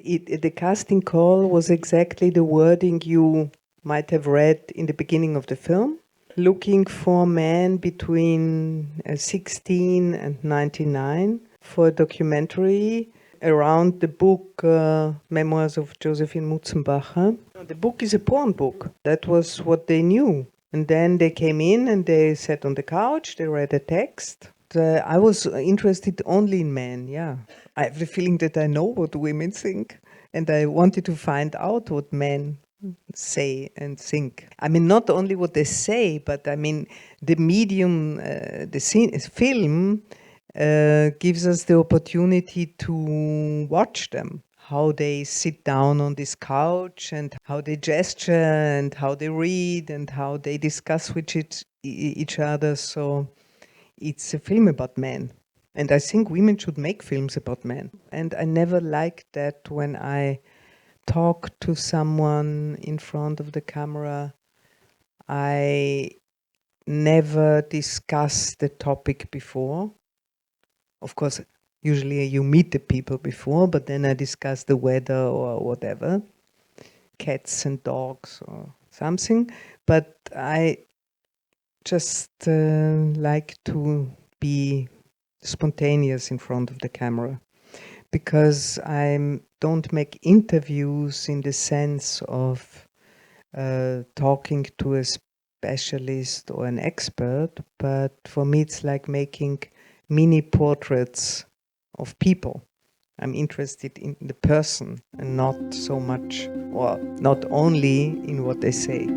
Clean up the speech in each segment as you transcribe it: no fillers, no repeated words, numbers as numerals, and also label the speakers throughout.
Speaker 1: the casting call was exactly the wording you might have read in the beginning of the film. Looking for men between 16 and 99 for a documentary around the book Memoirs of Josephine Mutzenbacher. The book is a porn book. That was what they knew. And then they came in and they sat on the couch, they read a text. I was interested only in men, yeah. I have the feeling that I know what women think, and I wanted to find out what men say and think. I mean, not only what they say, but I mean, the medium, film, gives us the opportunity to watch them, how they sit down on this couch and how they gesture and how they read and how they discuss with each other. So it's a film about men. And I think women should make films about men. And I never liked that when I talk to someone in front of the camera, I never discuss the topic before. Of course, usually you meet the people before, but then I discuss the weather or whatever, cats and dogs or something. But I just like to be spontaneous in front of the camera, because I don't make interviews in the sense of talking to a specialist or an expert, but for me it's like making mini portraits of people. I'm interested in the person and not so much, or not only in what they say.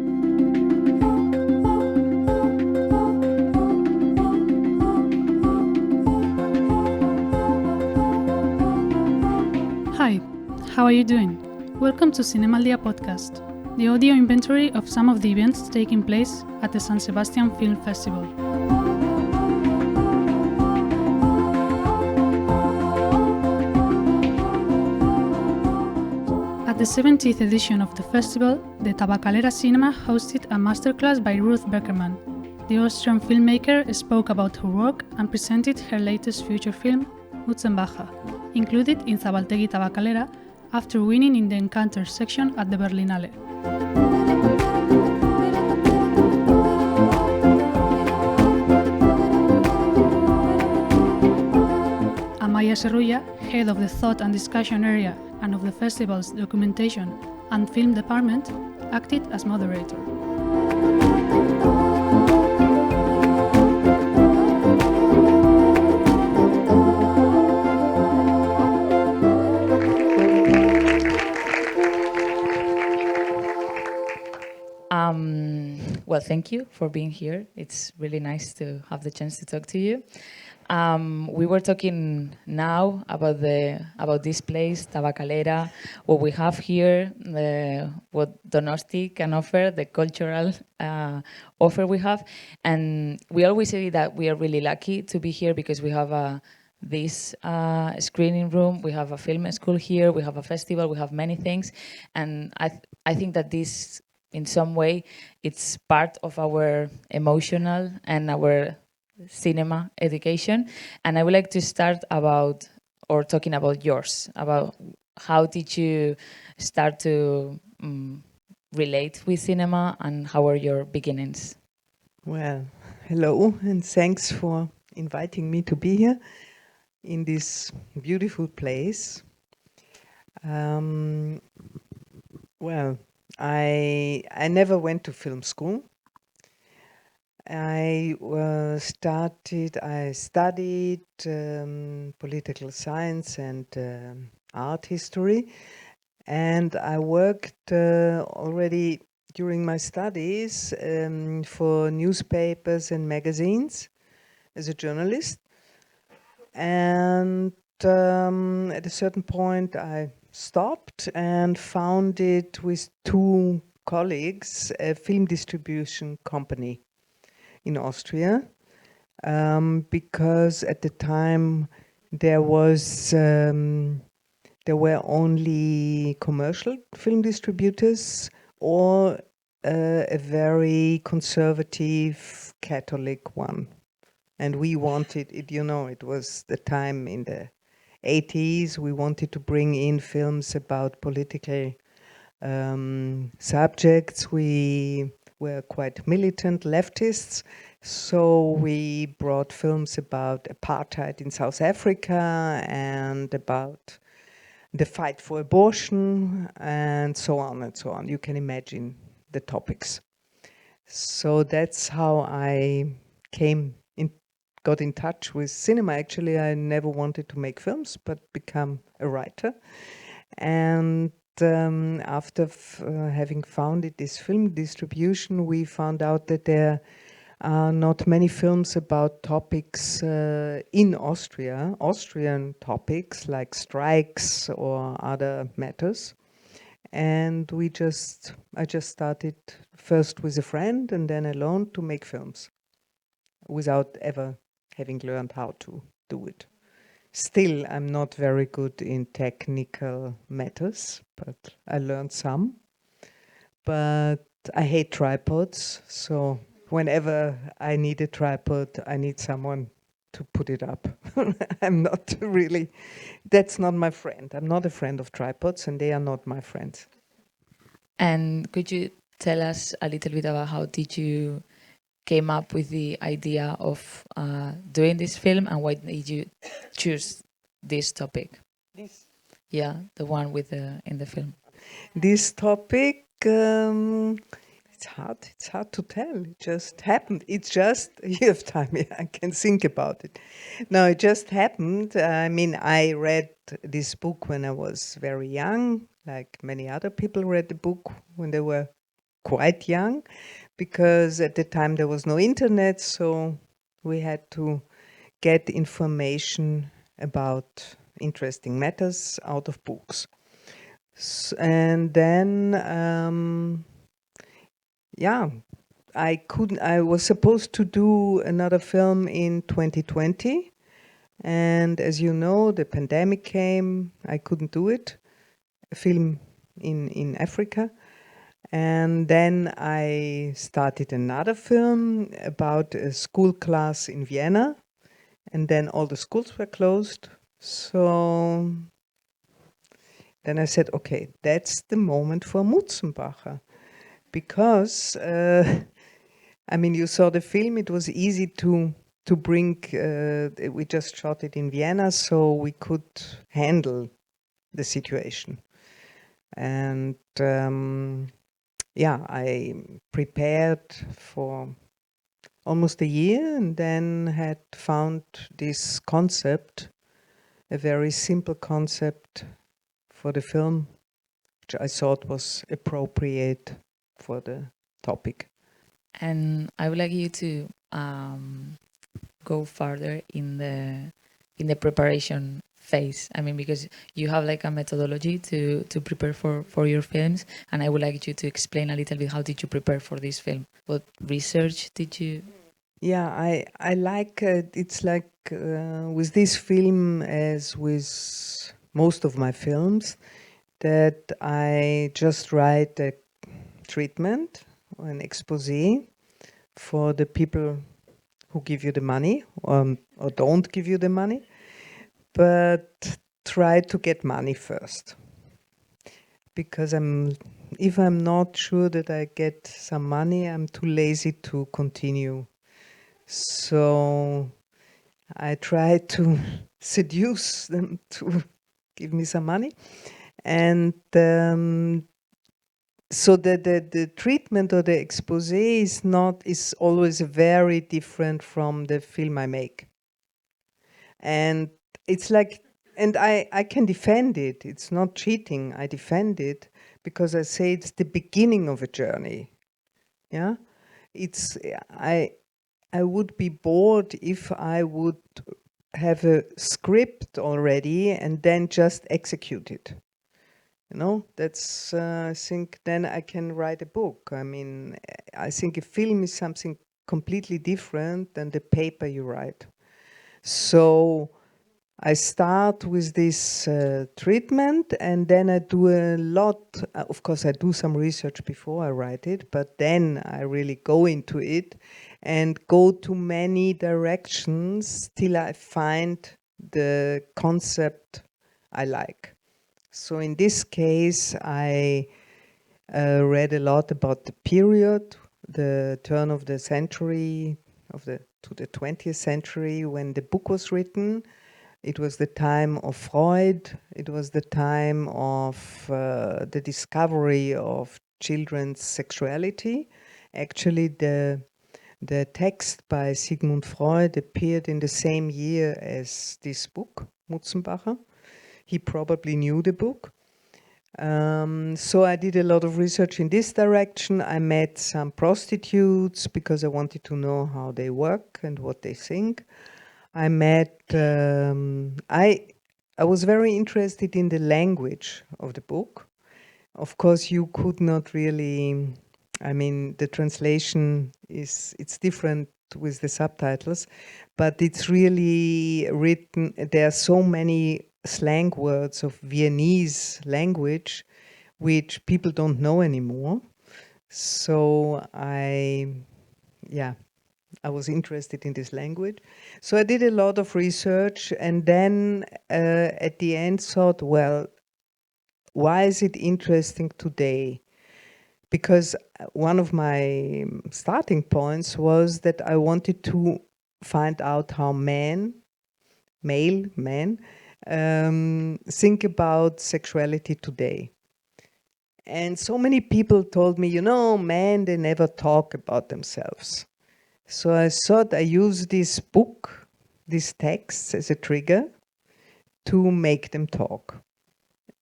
Speaker 2: Hi, how are you doing? Welcome to Zinemaldiko podcast, the audio inventory of some of the events taking place at the San Sebastian Film Festival. At the 70th edition of the festival, the Tabakalera cinema hosted a masterclass by Ruth Beckermann. The Austrian filmmaker spoke about her work and presented her latest feature film, Mutzenbacher, included in Zabaltegi-Tabakalera after winning in the Encounters section at the Berlinale. Amaya Serrulla, head of the Thought and Discussion area and of the festival's documentation and film department, acted as moderator.
Speaker 3: Well, thank you for being here. It's really nice to have the chance to talk to you. We were talking now about this place, Tabakalera, what we have here, what Donosti can offer, the cultural offer we have. And we always say that we are really lucky to be here because we have this screening room, we have a film school here, we have a festival, we have many things. And I think that this, in some way, it's part of our emotional and our cinema education. And I would like to start talking about yours, about how did you start to relate with cinema and how are your beginnings?
Speaker 1: Well, hello, and thanks for inviting me to be here in this beautiful place. Well, I never went to film school. I studied political science and art history, and I worked already during my studies for newspapers and magazines as a journalist. And at a certain point I stopped and founded with two colleagues a film distribution company in Austria, because at the time there were only commercial film distributors or a very conservative Catholic one. And we wanted it, it was the time in the 80s, we wanted to bring in films about political subjects. We were quite militant leftists, so we brought films about apartheid in South Africa and about the fight for abortion and so on and so on. You can imagine the topics. So that's how I got in touch with cinema. Actually, I never wanted to make films, but become a writer. And after having founded this film distribution, we found out that there are not many films about topics in Austria, Austrian topics like strikes or other matters. And I just started first with a friend and then alone to make films without ever having learned how to do it. Still, I'm not very good in technical matters, but I learned some. But I hate tripods, so whenever I need a tripod, I need someone to put it up. I'm not really, that's not my friend. I'm not a friend of tripods, and they are not my friends.
Speaker 3: And could you tell us a little bit about how did you came up with the idea of doing this film, and why did you choose this topic? Yeah, the one with in the film.
Speaker 1: This topic, it's hard to tell. It just happened. It's just, you have time, yeah, I can think about it. No, it just happened. I mean, I read this book when I was very young, like many other people read the book when they were quite young, because at the time there was no internet, so we had to get information about interesting matters out of books. And then, I was supposed to do another film in 2020. And as you know, the pandemic came, I couldn't do it, a film in Africa. And then I started another film about a school class in Vienna. And then all the schools were closed. So then I said, okay, that's the moment for Mutzenbacher. Because, I mean, you saw the film, it was easy to bring, we just shot it in Vienna, so we could handle the situation. And I prepared for almost a year and then had found this concept, a very simple concept for the film, which I thought was appropriate for the topic.
Speaker 3: And I would like you to go further in the preparation phase. I mean, because you have like a methodology to prepare for your films, and I would like you to explain a little bit how did you prepare for this film? What research did you?
Speaker 1: Yeah, I like it's like with this film, as with most of my films, that I just write a treatment or an exposé for the people who give you the money or don't give you the money, but try to get money first. Because if I'm not sure that I get some money, I'm too lazy to continue. So I try to seduce them to give me some money. And so the treatment or the exposé is always very different from the film I make. And it's like, and I can defend it. It's not cheating. I defend it because I say it's the beginning of a journey. Yeah, I would be bored if I would have a script already and then just execute it. You know, that's, I think then I can write a book. I mean, I think a film is something completely different than the paper you write. So I start with this treatment, and then I do a lot. Of course, I do some research before I write it, but then I really go into it and go to many directions till I find the concept I like. So in this case, I read a lot about the period, the turn of the century, to the 20th century when the book was written. It was the time of Freud. It was the time of the discovery of children's sexuality. Actually, the text by Sigmund Freud appeared in the same year as this book, Mutzenbacher. He probably knew the book. So I did a lot of research in this direction. I met some prostitutes because I wanted to know how they work and what they think. I met, I was very interested in the language of the book. Of course, you could not really, I mean, the translation it's different with the subtitles, but it's really written, there are so many slang words of Viennese language which people don't know anymore. So I was interested in this language. So I did a lot of research, and then at the end thought, well, why is it interesting today? Because one of my starting points was that I wanted to find out how male men, think about sexuality today. And so many people told me, you know, men, they never talk about themselves. So I thought I use this book, these texts as a trigger to make them talk.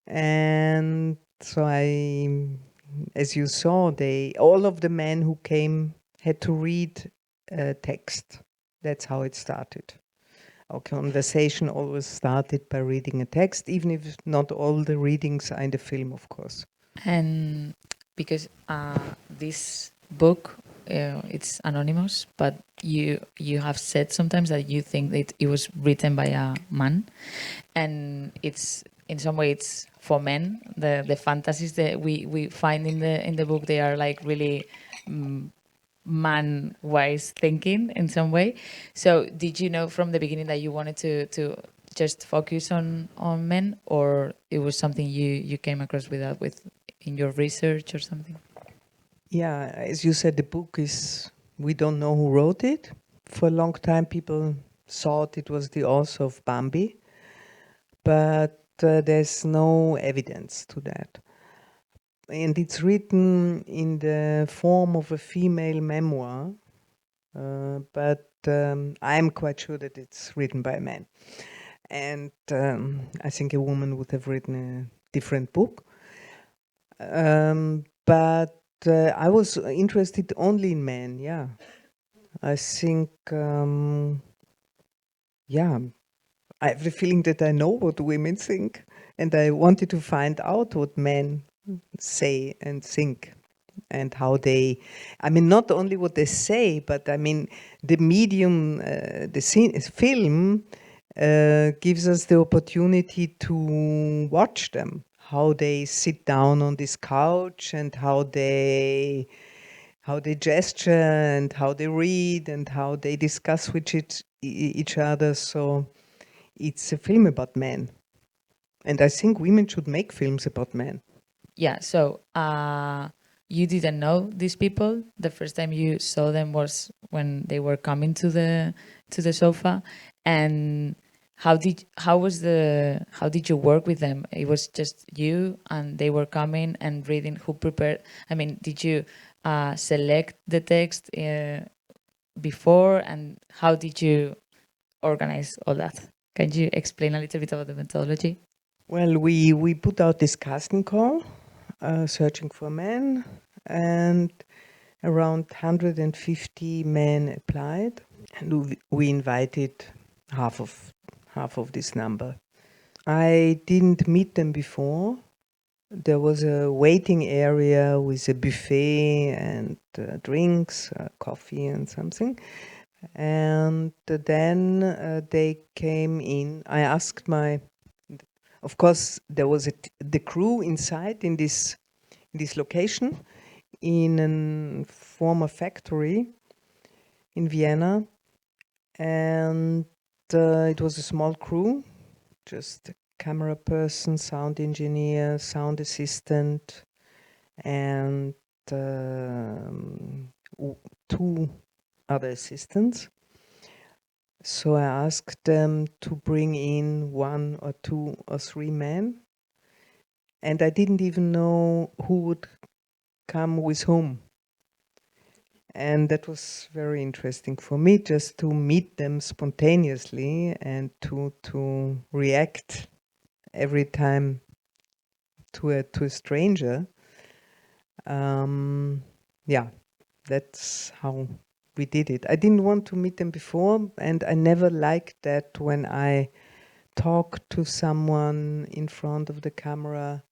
Speaker 1: And so as you saw, all of the men who came had to read a text. That's how it started. Our conversation always started by reading a text, even if not all the readings are in the film, of course.
Speaker 3: And because this book, it's anonymous, but you have said sometimes that you think that it was written by a man, and it's in some way it's for men. The fantasies that we find in the book, they are like really man-wise thinking in some way. So did you know from the beginning that you wanted to just focus on men, or it was something you came across with in your research or something?
Speaker 1: Yeah, as you said, the book is, we don't know who wrote it. For a long time, people thought it was the author of Bambi, but there's no evidence to that. And it's written in the form of a female memoir, but I'm quite sure that it's written by a man. And I think a woman would have written a different book. But I was interested only in men, yeah. I think, I have the feeling that I know what women think, and I wanted to find out what men say and think, and how they, I mean, not only what they say, but I mean, the medium, film gives us the opportunity to watch them, how they sit down on this couch and how they gesture and how they read and how they discuss with each other. So it's a film about men. And I think women should make films about men.
Speaker 3: Yeah, so you didn't know these people. The first time you saw them was when they were coming to the sofa. And how did you work with them? It was just you and they were coming and reading. Who prepared? I mean, did you select the text before, and how did you organize all that? Can you explain a little bit about the methodology?
Speaker 1: Well, we put out this casting call, searching for men, and around 150 men applied, and we invited half of this number. I didn't meet them before. There was a waiting area with a buffet and drinks, coffee and something. And then they came in. I asked of course, there was the crew inside in this location in a former factory in Vienna. And it was a small crew, just a camera person, sound engineer, sound assistant, and two other assistants. So I asked them to bring in 1 or 2 or 3 men, and I didn't even know who would come with whom. And that was very interesting for me, just to meet them spontaneously and to react every time to a stranger. Yeah, that's how we did it. I didn't want to meet them before, and I never liked that when I talk to someone in front of the camera.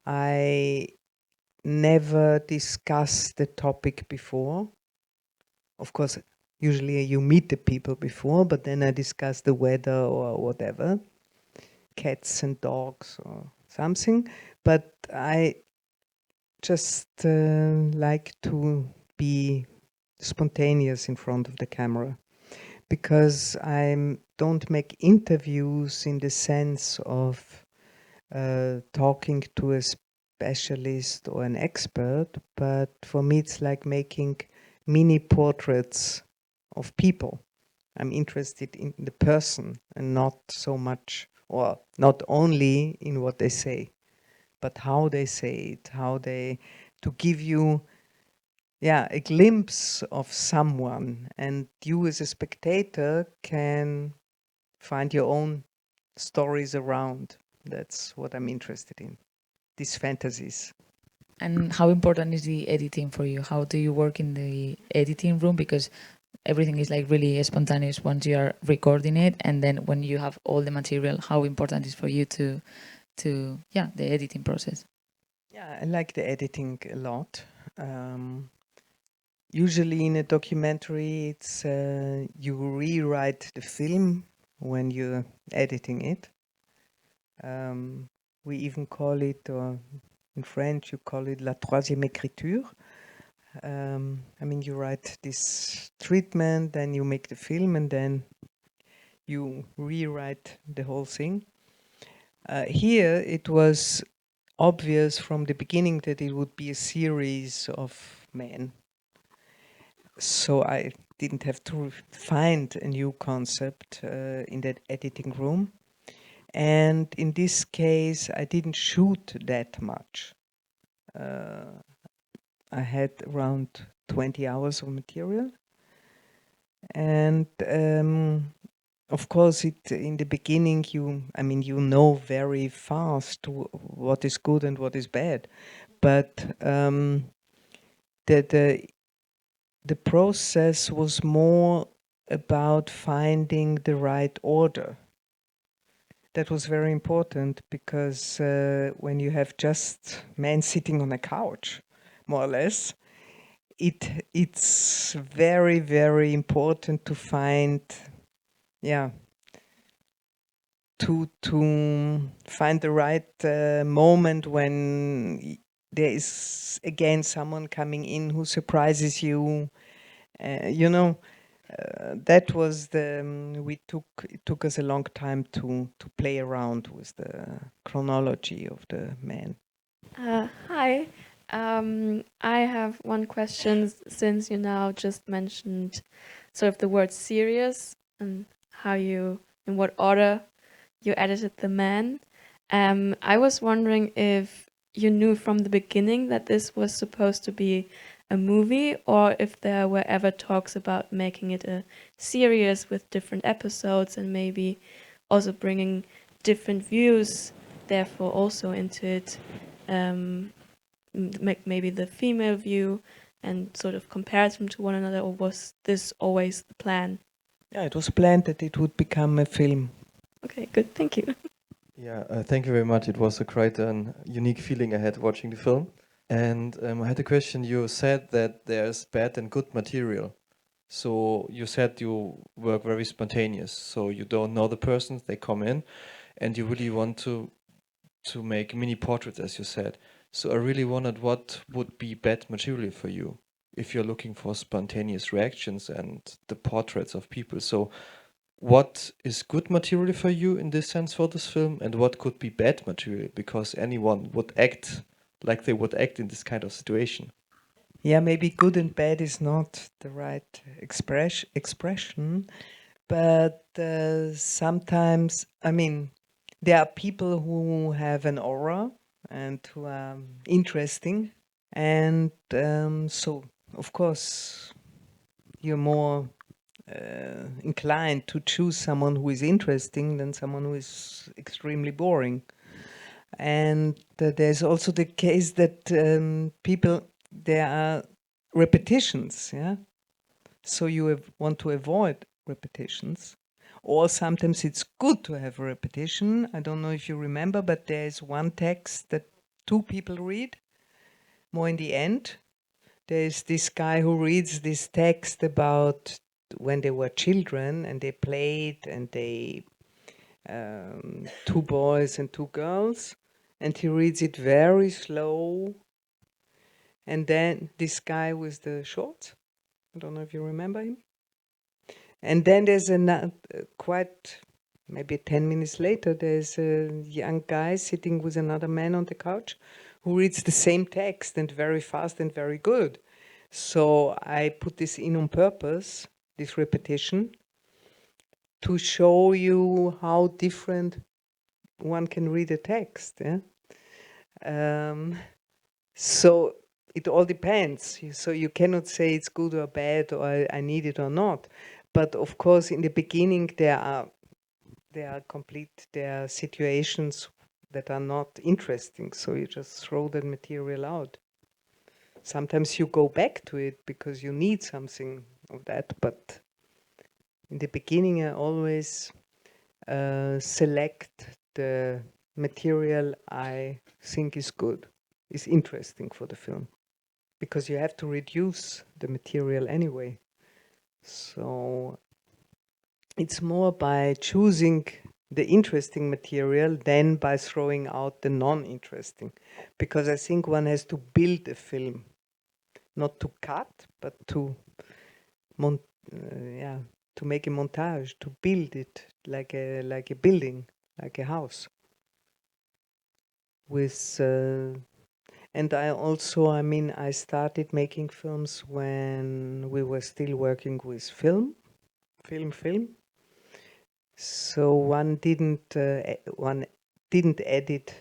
Speaker 1: I never discuss the topic before. Of course, usually you meet the people before, but then I discuss the weather or whatever, cats and dogs or something. But I just like to be spontaneous in front of the camera, because I don't make interviews in the sense of talking to a specialist or an expert, but for me it's like making mini portraits of people. I'm interested in the person and not so much, or not only in what they say, but how they say it, to give you a glimpse of someone, and you as a spectator can find your own stories around. That's what I'm interested in, these fantasies.
Speaker 3: And how important is the editing for you? How do you work in the editing room? Because everything is like really spontaneous once you are recording it, and then when you have all the material, how important is for you to the editing process?
Speaker 1: Yeah, I like the editing a lot. Usually in a documentary, it's you rewrite the film when you're editing it. We even call it, or in French, you call it la troisième écriture. I mean, you write this treatment, then you make the film, and then you rewrite the whole thing. Here, it was obvious from the beginning that it would be a series of men. So I didn't have to find a new concept in that editing room. And in this case, I didn't shoot that much. I had around 20 hours of material. And of course, in the beginning, you know very fast what is good and what is bad. But the process was more about finding the right order. That was very important, because when you have just men sitting on a couch, more or less, it's very, very important to find, to find the right moment when there is again someone coming in who surprises you. That was it took us a long time to play around with the chronology of the man.
Speaker 4: Hi. I have one question, since you now just mentioned sort of the word serious and in what order you edited the man. I was wondering if you knew from the beginning that this was supposed to be a movie, or if there were ever talks about making it a series with different episodes and maybe also bringing different views, therefore also into it. Maybe the female view and sort of compare them to one another, or was this always the plan?
Speaker 1: Yeah, it was planned that it would become a film.
Speaker 4: Okay, good, thank you.
Speaker 5: Yeah, thank you very much. It was quite a unique feeling I had watching the film. And I had a question. You said that there's bad and good material. So you said you work very spontaneous. So you don't know the persons, they come in, and you really want to make mini portraits, as you said. So I really wondered what would be bad material for you if you're looking for spontaneous reactions and the portraits of people. So what is good material for you in this sense for this film, and what could be bad material, because anyone would act like they would act in this kind of situation.
Speaker 1: Yeah, maybe good and bad is not the right expression, but sometimes, I mean, there are people who have an aura and who are interesting, and so of course you're more inclined to choose someone who is interesting than someone who is extremely boring. And there's also the case that there are repetitions, yeah? So you want to avoid repetitions. Or sometimes it's good to have a repetition. I don't know if you remember, but there's one text that two people read, more in the end. There's this guy who reads this text about when they were children and they played and they, two boys and two girls, and he reads it very slow. And then this guy with the shorts, I don't know if you remember him. And then there's another, quite maybe 10 minutes later, there's a young guy sitting with another man on the couch who reads the same text and very fast and very good. So I put this in on purpose, this repetition, to show you how different one can read a text. Yeah? So it all depends. So you cannot say it's good or bad or I need it or not. But of course, in the beginning, there are situations that are not interesting. So you just throw that material out. Sometimes you go back to it because you need something of that. But in the beginning, I always select the material I think is good, is interesting for the film. Because you have to reduce the material anyway. So it's more by choosing the interesting material than by throwing out the non-interesting. Because I think one has to build a film, not to cut, but to to make a montage, to build it like a building, like a house. With and I also, I mean, I started making films when we were still working with film. So one didn't edit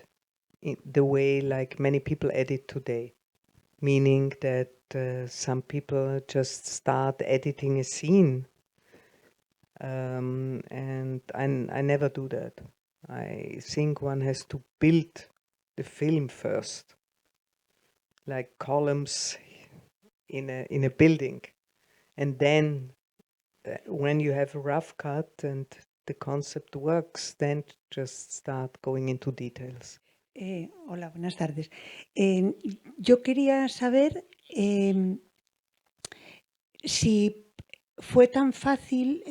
Speaker 1: in the way like many people edit today, meaning that some people just start editing a scene, and I never do that. I think one has to build the film first, like columns in a building, and then when you have a rough cut and the concept works, then just start going into details.
Speaker 6: Hola, buenas tardes. Yo quería saber si fue tan fácil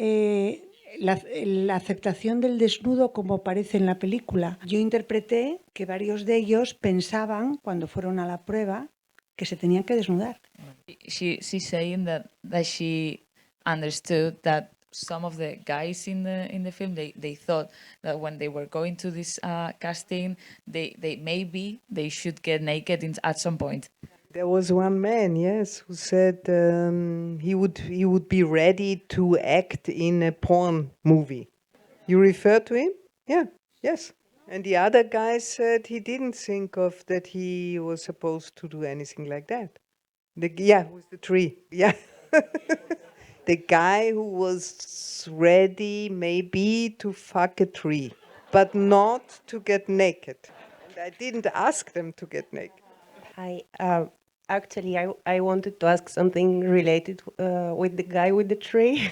Speaker 6: la aceptación del desnudo como aparece en la película. Yo interpreté que varios de ellos pensaban, cuando fueron a la prueba, que se tenían que desnudar.
Speaker 3: She's saying that she understood that some of the guys in the film, they thought that when they were going to this casting, they maybe they should get naked at some point.
Speaker 1: There was one man, yes, who said he would be ready to act in a porn movie. You refer to him? Yeah, yes. And the other guy said he didn't think of that he was supposed to do anything like that. With the tree. Yeah. The guy who was ready maybe to fuck a tree, but not to get naked. And I didn't ask them to get naked.
Speaker 7: Hi. Actually, I wanted to ask something related with the guy with the tree.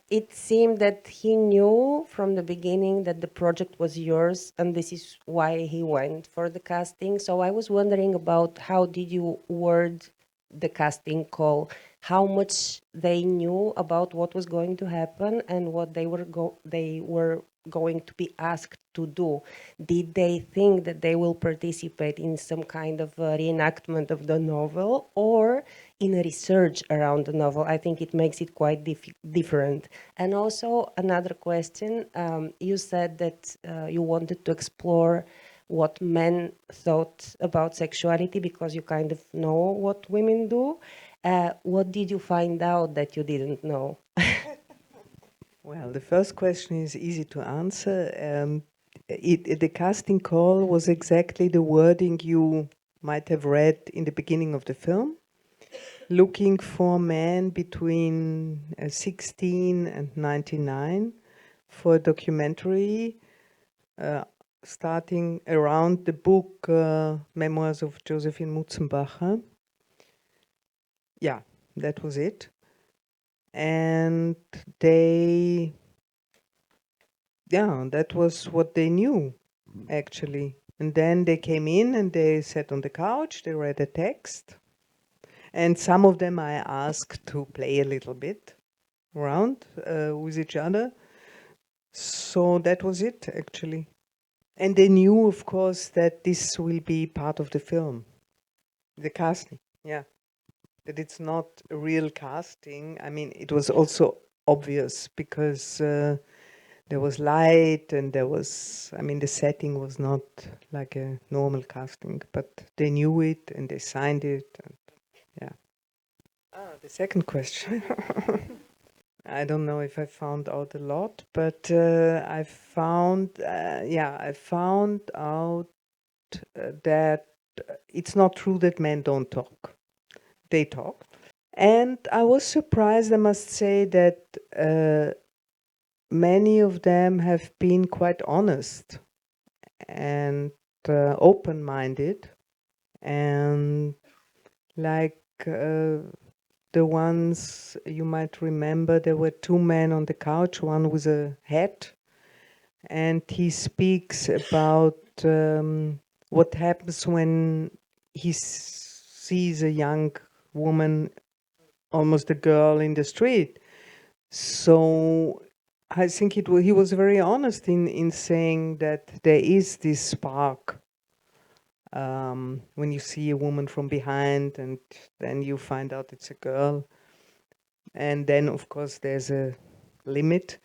Speaker 7: It seemed that he knew from the beginning that the project was yours, and this is why he went for the casting. So I was wondering about how did you word the casting call? How much they knew about what was going to happen and what they were going to be asked to do? Did they think that they will participate in some kind of reenactment of the novel or in a research around the novel? I think it makes it quite different. And also another question, you said that you wanted to explore what men thought about sexuality because you kind of know what women do. What did you find out that you didn't know?
Speaker 1: Well, the first question is easy to answer. The casting call was exactly the wording you might have read in the beginning of the film, looking for men between 16 and 99 for a documentary starting around the book Memoirs of Josephine Mutzenbacher. Yeah, that was it. And that was what they knew, actually. And then they came in and they sat on the couch, they read a text. And some of them I asked to play a little bit around with each other. So that was it, actually. And they knew, of course, that this will be part of the film, the casting, yeah. That it's not a real casting. I mean, it was also obvious because there was light and there was, I mean, the setting was not like a normal casting, but they knew it and they signed it. And, yeah. The second question. I don't know if I found out a lot, but I found out that it's not true that men don't talk. They talk. And I was surprised, I must say, that many of them have been quite honest and open-minded. And like the ones you might remember, there were two men on the couch, one with a hat, and he speaks about what happens when he sees a young woman, almost a girl in the street. So I think he was very honest in saying that there is this spark when you see a woman from behind and then you find out it's a girl. And then, of course, there's a limit.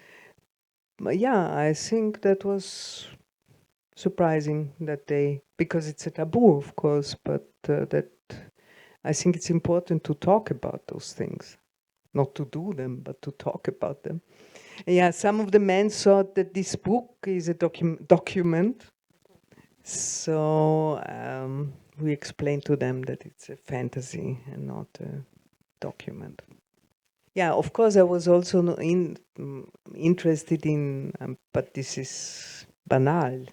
Speaker 1: But yeah, I think that was surprising that because it's a taboo, of course, but that I think it's important to talk about those things, not to do them, but to talk about them. And yeah, some of the men thought that this book is a document. So we explained to them that it's a fantasy and not a document. Yeah, of course, I was also interested in, but this is banal,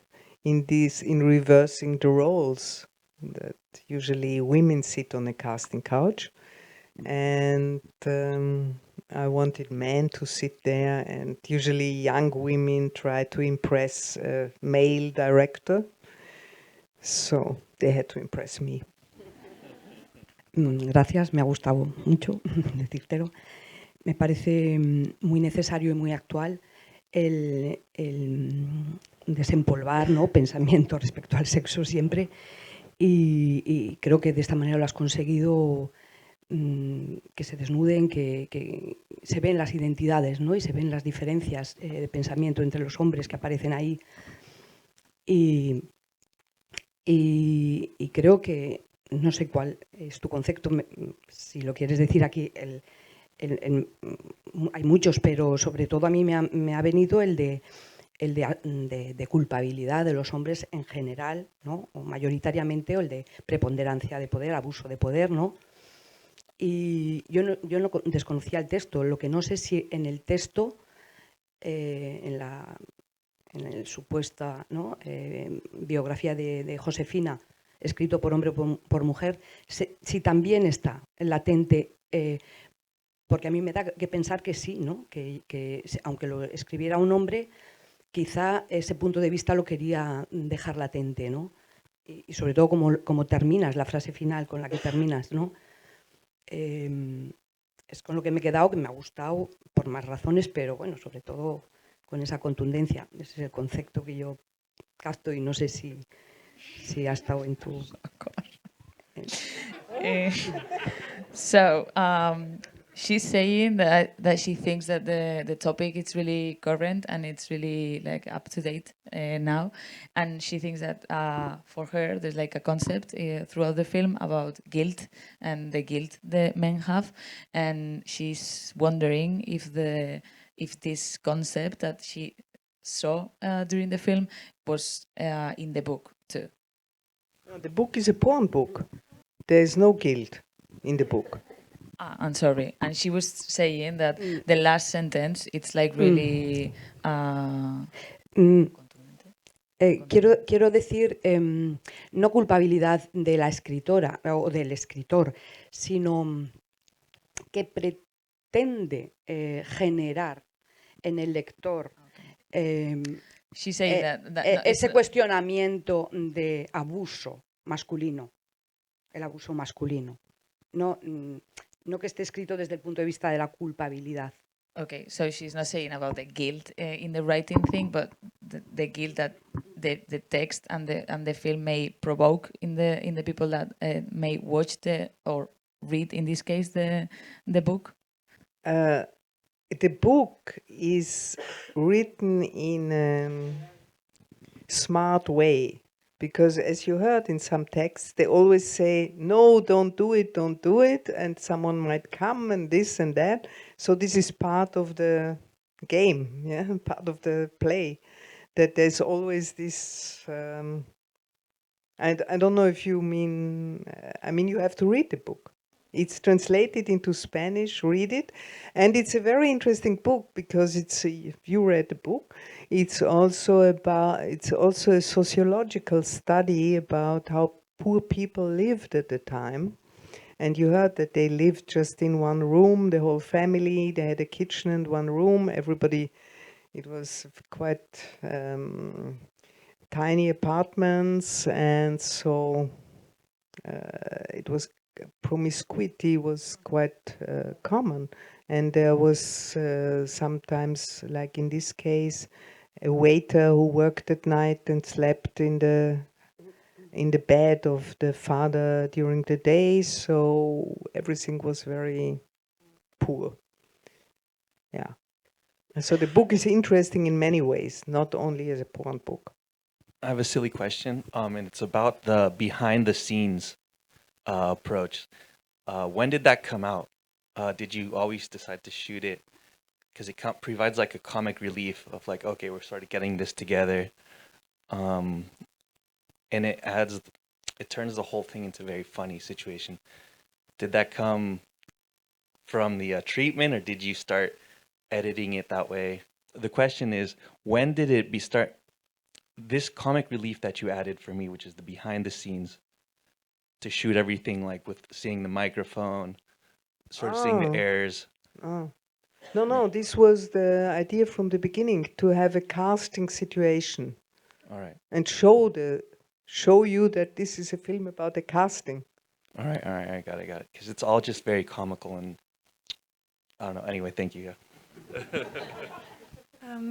Speaker 1: in reversing the roles. That usually women sit on a casting couch, and I wanted men to sit there, and usually young women try to impress a male director, so they had to impress me.
Speaker 8: Gracias, me ha gustado mucho decírtelo. Me parece muy necesario y muy actual el desempolvar, ¿no?, pensamiento respecto al sexo siempre, y creo que de esta manera lo has conseguido, que se desnuden, que se ven las identidades, ¿no?, y se ven las diferencias de pensamiento entre los hombres que aparecen ahí, y creo que, no sé cuál es tu concepto, si lo quieres decir aquí, hay muchos, pero sobre todo a mí me ha venido el de culpabilidad de los hombres en general, ¿no?, o mayoritariamente, o el de preponderancia de poder, abuso de poder, ¿no? Y yo no desconocía el texto, lo que no sé si en el texto, en el supuesta, ¿no?, biografía de Josefina, escrito por hombre o por mujer, si también está latente, porque a mí me da que pensar que sí, ¿no?, que aunque lo escribiera un hombre, quizá ese punto de vista lo quería dejar latente, ¿no? Y sobre todo como terminas, la frase final con la que terminas, ¿no? Es con lo que me he quedado, que me ha gustado por más razones, pero bueno, sobre todo con esa contundencia. Ese es el concepto que yo capto y no sé si ha estado en tu...
Speaker 3: So she's saying that she thinks that the topic is really current and it's really like up to date now, and she thinks that for her there's like a concept throughout the film about guilt and the guilt the men have, and she's wondering if this concept that she saw during the film was in the book too.
Speaker 1: No, the book is a porn book. There is no guilt in the book.
Speaker 3: I'm sorry. And she was saying that the last sentence, it's like really...
Speaker 8: Quiero decir, no culpabilidad de la escritora o del escritor, sino que pretende generar en el lector
Speaker 3: She said that
Speaker 8: ese cuestionamiento de abuso masculino, el abuso masculino. No que esté escrito desde el punto de vista de la culpabilidad.
Speaker 3: Okay, so she's not saying about the guilt in the writing thing, but the guilt that the text and the film may provoke in the people that may watch or read, in this case, the book.
Speaker 1: The book is written in a smart way, because as you heard in some texts, they always say, no, don't do it, and someone might come and this and that. So this is part of the game, yeah, part of the play, that there's always this, I don't know if you mean, you have to read the book. It's translated into Spanish, read it. And it's a very interesting book because if you read the book, it's also a sociological study about how poor people lived at the time. And you heard that they lived just in one room, the whole family, they had a kitchen and one room, everybody, it was quite tiny apartments, and so it was promiscuity was quite common, and there was sometimes, like in this case, a waiter who worked at night and slept in the bed of the father during the day, so everything was very poor. Yeah. So the book is interesting in many ways, not only as a porn book.
Speaker 9: I have a silly question, and it's about the behind the scenes approach. When did that come out? Did you always decide to shoot it? Because it provides like a comic relief of like, okay, we're sort of getting this together. And it turns the whole thing into a very funny situation. Did that come from the treatment, or did you start editing it that way? The question is, when did it start? This comic relief that you added for me, which is the behind the scenes, to shoot everything like with seeing the microphone, sort of seeing the airs.
Speaker 1: No, this was the idea from the beginning, to have a casting situation.
Speaker 9: All right.
Speaker 1: And show you that this is a film about a casting.
Speaker 9: All right, I got it. Because it's all just very comical and I don't know. Anyway, thank you.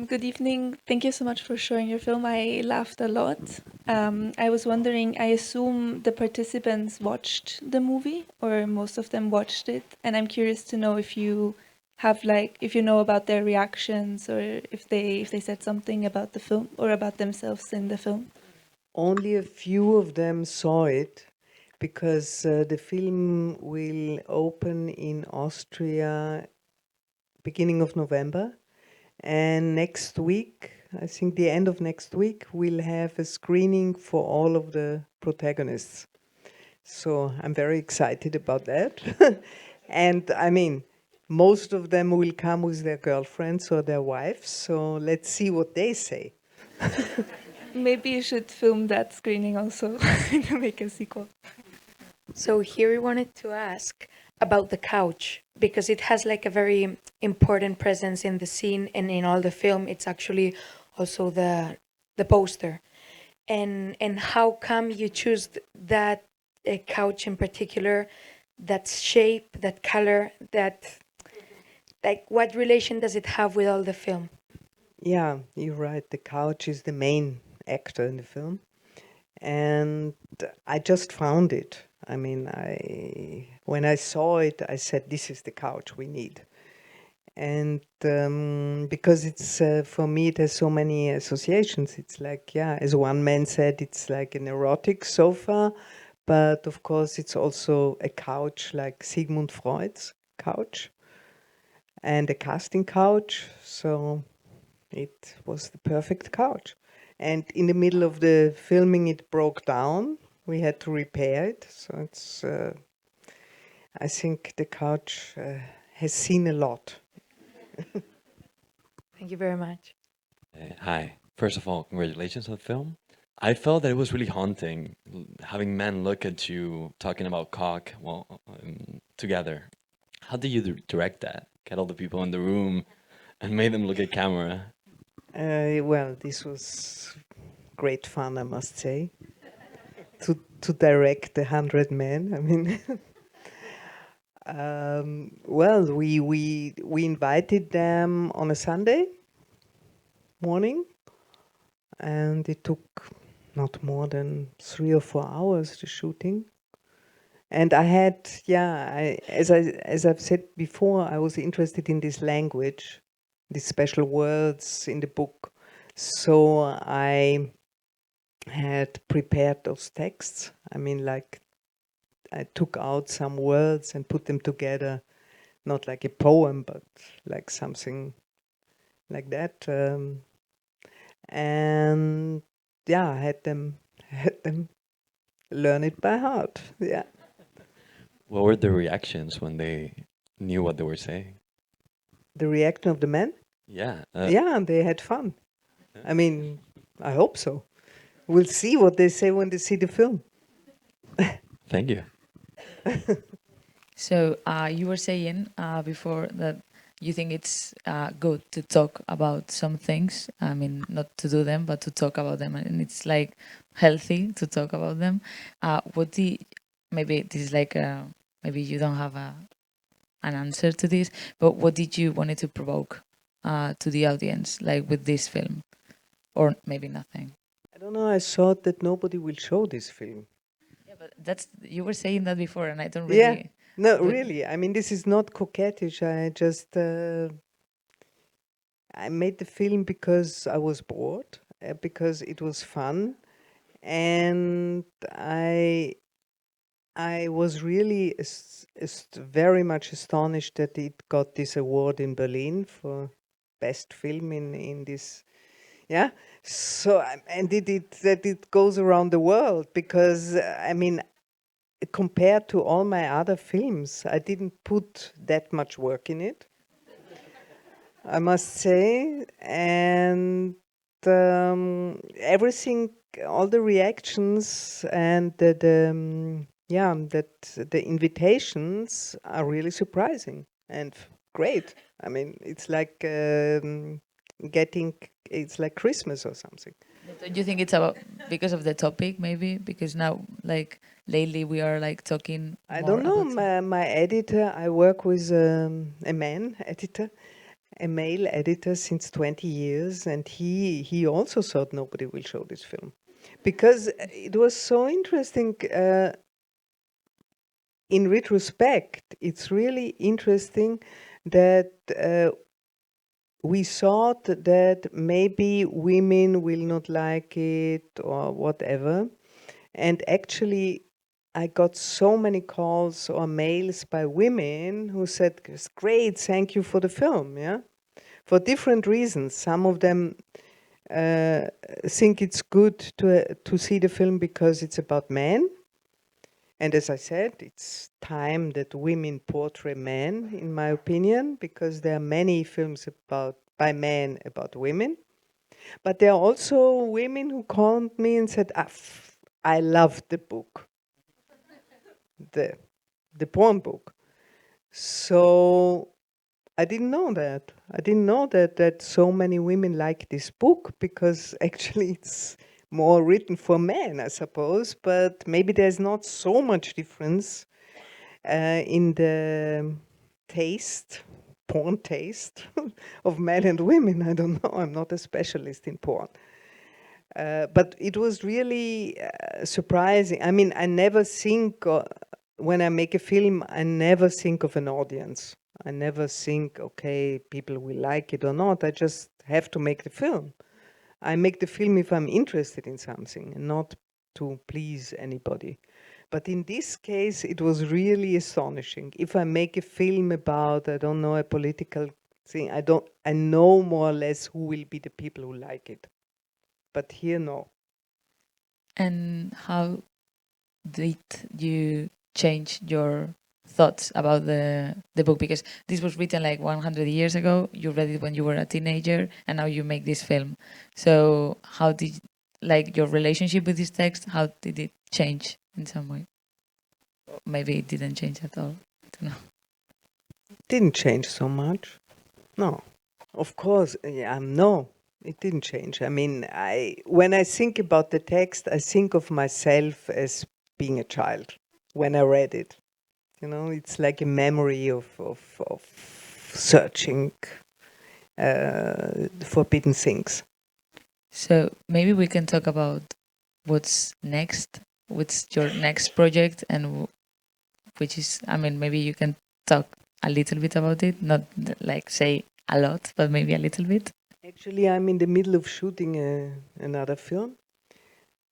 Speaker 10: Good evening. Thank you so much for showing your film. I laughed a lot. I was wondering, I assume the participants watched the movie, or most of them watched it, and I'm curious to know if you know about their reactions, or if they said something about the film or about themselves in the film.
Speaker 1: Only a few of them saw it, because the film will open in Austria beginning of November. And next week, I think the end of next week, we'll have a screening for all of the protagonists. So I'm very excited about that. And most of them will come with their girlfriends or their wives. So let's see what they say.
Speaker 10: Maybe you should film that screening also to make a sequel.
Speaker 11: So here we wanted to ask about the couch, because it has like a very important presence in the scene and in all the film. It's actually also the poster. And how come you choose that couch in particular, that shape, that color, that, like, what relation does it have with all the film?
Speaker 1: Yeah, you're right. The couch is the main actor in the film. And I just found it. I mean, when I saw it, I said, this is the couch we need. And because it's, for me, it has so many associations. It's like, yeah, as one man said, it's like an erotic sofa, but of course it's also a couch like Sigmund Freud's couch and a casting couch. So it was the perfect couch. And in the middle of the filming, it broke down. We had to repair it. So it's, I think the couch has seen a lot.
Speaker 11: Thank you very much.
Speaker 12: Hi. First of all, congratulations on the film. I felt that it was really haunting, having men look at you talking about cock together. How did you direct that? Get all the people in the room and made them look at camera.
Speaker 1: Well, this was great fun, I must say, to direct the 100 men. I mean, well, we invited them on a Sunday morning, and it took not more than 3 or 4 hours, the shooting. And I had, yeah, as I've said before, I was interested in this language, these special words in the book. So I had prepared those texts. I mean, like, I took out some words and put them together, not like a poem, but like something like that. And yeah, I had them learn it by heart. Yeah.
Speaker 12: What were the reactions when they knew what they were saying?
Speaker 1: The reaction of the men?
Speaker 12: Yeah.
Speaker 1: Yeah, they had fun. I mean, I hope so. We'll see what they say when they see the film.
Speaker 12: Thank you.
Speaker 3: So you were saying before that you think it's good to talk about some things. I mean, not to do them, but to talk about them, and it's like healthy to talk about them. Maybe this is like maybe you don't have an answer to this, but what did you wanted to provoke to the audience, like with this film, or maybe nothing?
Speaker 1: I don't know. I thought that nobody will show this film.
Speaker 3: Yeah, but you were saying that before, and I don't
Speaker 1: Yeah.
Speaker 3: really.
Speaker 1: No, really. I mean, this is not coquettish. I just I made the film because I was bored, because it was fun, and I was really very much astonished that it got this award in Berlin for best film in this. Yeah. So and that it goes around the world because I mean, compared to all my other films, I didn't put that much work in it, I must say. And everything, all the reactions and the invitations are really surprising and great. I mean, it's like it's like Christmas or something.
Speaker 3: Don't you think it's about because of the topic, maybe? Because now, like, lately we are like talking
Speaker 1: I
Speaker 3: more
Speaker 1: don't know.
Speaker 3: about
Speaker 1: My editor, I work with a man editor, a male editor since 20 years, and he also thought nobody will show this film because it was so interesting. In retrospect, it's really interesting that we thought that maybe women will not like it or whatever. And actually, I got so many calls or mails by women who said, "It's great, thank you for the film," yeah? For different reasons. Some of them think it's good to see the film because it's about men. And as I said, it's time that women portray men, in my opinion, because there are many films by men about women. But there are also women who called me and said, I loved the book, the porn book. So I didn't know that. I didn't know that so many women like this book because actually it's more written for men, I suppose, but maybe there's not so much difference in the taste porn taste of men and women. I don't know. I'm not a specialist in porn. But it was really surprising. I mean, I never think, when I make a film, I never think of an audience. I never think, okay, people will like it or not. I just have to make the film. I make the film if I'm interested in something, and not to please anybody. But in this case, it was really astonishing. If I make a film about, I don't know, a political thing, I know more or less who will be the people who like it. But here, no.
Speaker 3: And how did you change your thoughts about the book? Because this was written like 100 years ago. You read it when you were a teenager, and now you make this film. So how did, like, your relationship with this text, how did it change in some way? Maybe it didn't change at all. I don't know.
Speaker 1: Didn't change so much. No. Of course, no. It didn't change. I mean, when I think about the text, I think of myself as being a child when I read it. You know, it's like a memory of searching forbidden things.
Speaker 3: So maybe we can talk about what's next. What's your next project, and which is, I mean, maybe you can talk a little bit about it, not like say a lot, but maybe a little bit.
Speaker 1: Actually, I'm in the middle of shooting another film.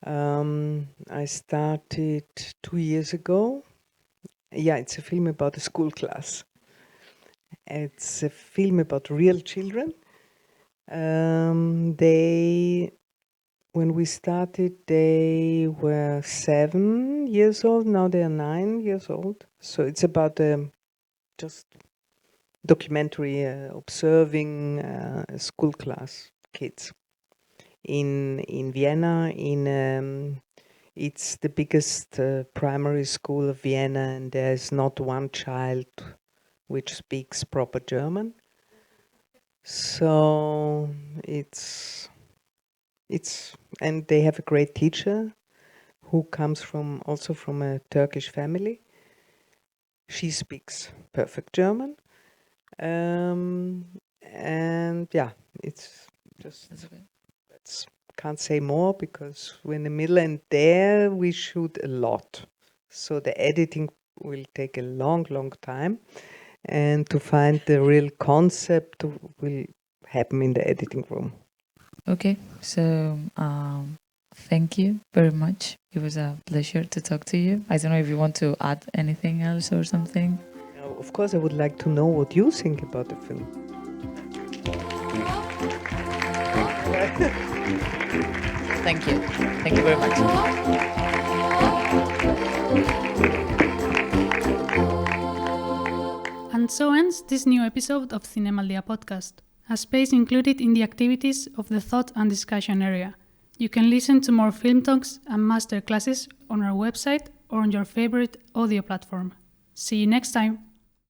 Speaker 1: I started 2 years ago. Yeah, it's a film about a school class. It's a film about real children. When we started, they were 7 years old. Now they are 9 years old. So it's about just documentary observing a school class kids in Vienna. It's the biggest primary school of Vienna, and there's not one child which speaks proper German. So and they have a great teacher who comes also from a Turkish family. She speaks perfect German. And yeah, it's just, can't say more because we're in the middle, and there we shoot a lot. So the editing will take a long, long time. And to find the real concept will happen in the editing room.
Speaker 3: Okay, so thank you very much. It was a pleasure to talk to you. I don't know if you want to add anything else or something.
Speaker 1: Of course, I would like to know what you think about the film.
Speaker 3: Thank you. Thank you very much.
Speaker 2: And so ends this new episode of Zinemaldiko podcast, a space included in the activities of the thought and discussion area. You can listen to more film talks and master classes on our website or on your favorite audio platform. See you next time.